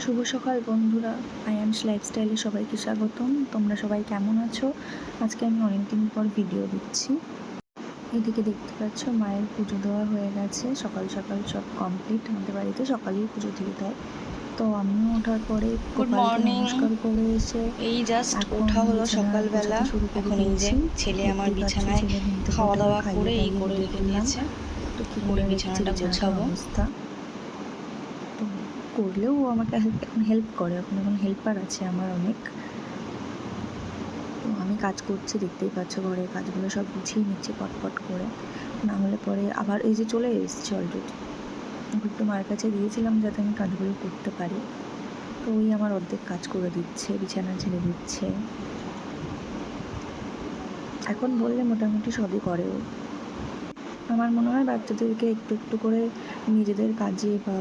শুভ সকাল বন্ধুরা, আয়ানস লাইফস্টাইলে সবাইকে স্বাগতম। তোমরা সবাই কেমন আছো? আজকে আমি অনেকদিন পর ভিডিও দিচ্ছি। এদিকে দেখতে পাচ্ছ মায়ের পুজো দেওয়া হয়ে গেছে। সকাল সকাল সব কমপ্লিট। আমাদের বাড়িতে সকালেই পুজো দিয়ে দেয়। তো আমিও ওঠার পরে গুড গোপালকে মর্নিং। নমস্কার করে এসে এই জাস্ট এখন ওঠা হলো বিছানা সকালবেলা। গোছাতে শুরু করে এখন এই যে দিয়েছি। ছেলে আমার দেখতেই পাচ্ছ বিছানায় ছেলে ঘুম থেকে খাওয়া উঠে ওর দাওয়া খাইয়ে করে এই দাইয়ে করে রেডি রেখে করলাম। দিয়েছে। তো কী আমি করে রেখেছি বিছানাটা বিছানাটার গোছাবো। অবস্থা। তো করলেও ও আমাকে হেল্প করে। এখন হেল্পার আছে আমার অনেক। তো আমি কাজ করছি, দেখতেই পাচ্ছ ঘরের কাজগুলো সব গুছিয়ে নিচ্ছি পটপট করে, না হলে পরে আবার এই যে চলে এসেছি অলরেডি। একটু মার কাছে দিয়েছিলাম যাতে আমি কাজগুলো করতে পারি। তো ওই আমার অর্ধেক কাজ করে দিচ্ছে, বিছানা ঝেড়ে দিচ্ছে। এখন বললে মোটামুটি সবই করে ও। আমার মনে হয় বাচ্চাদেরকে একটু একটু করে নিজেদের কাজে বা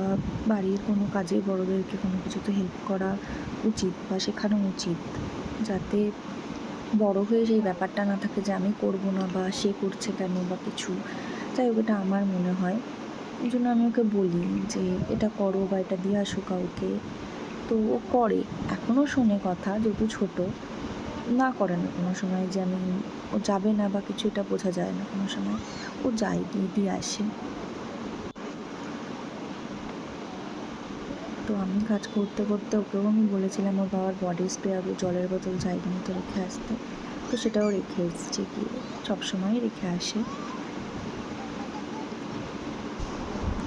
বাড়ির কোনো কাজে বড়োদেরকে কোনো কিছুতে হেল্প করা উচিত বা শেখানো উচিত, যাতে বড় হয়ে সেই ব্যাপারটা না থাকে যে আমি করব না বা সে করছে কেন বা কিছু। যাই হোক, এটা আমার মনে হয়। এই জন্য আমি ওকে বলি যে এটা করো বা এটা দিয়ে আসো কাউকে। তো ও করে, এখনও শোনে কথা, যেহেতু ছোট না করে না কোনো সময় যে আমি ও যাবে না বা কিছু, এটা বোঝা যায় না কোনো সময়। ও যায়, দিয়ে দিয়ে আসে। তো আমি কাজ করতে করতে ওকেও আমি বলেছিলাম ওর বাবার বডি স্প্রে আর জলের বোতল জায়গা মতো রেখে আসতে। তো সেটাও রেখে এসছে, গিয়ে সবসময়ই রেখে আসে।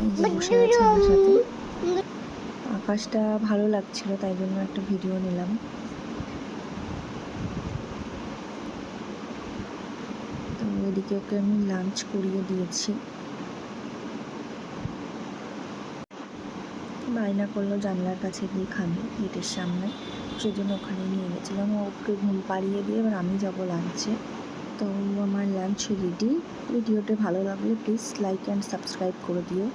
এই যে বসে আছে আমার সাথে। আকাশটা ভালো লাগছিল, তাই জন্য একটা ভিডিও নিলাম। তো এদিকে ওকে আমি লাঞ্চ করিয়ে দিয়েছি। বায়না করলো জানলার কাছে গিয়ে খাবে, গেটের সামনে। সেই জন্য ওখানে নিয়ে গেছিলাম। ওকে ঘুম পাড়িয়ে দিয়ে এবার আমি যাব লাঞ্চে। তো আমার লাঞ্চ রেডি। ভিডিওটা ভালো লাগলে প্লিজ লাইক অ্যান্ড সাবস্ক্রাইব করে দিও।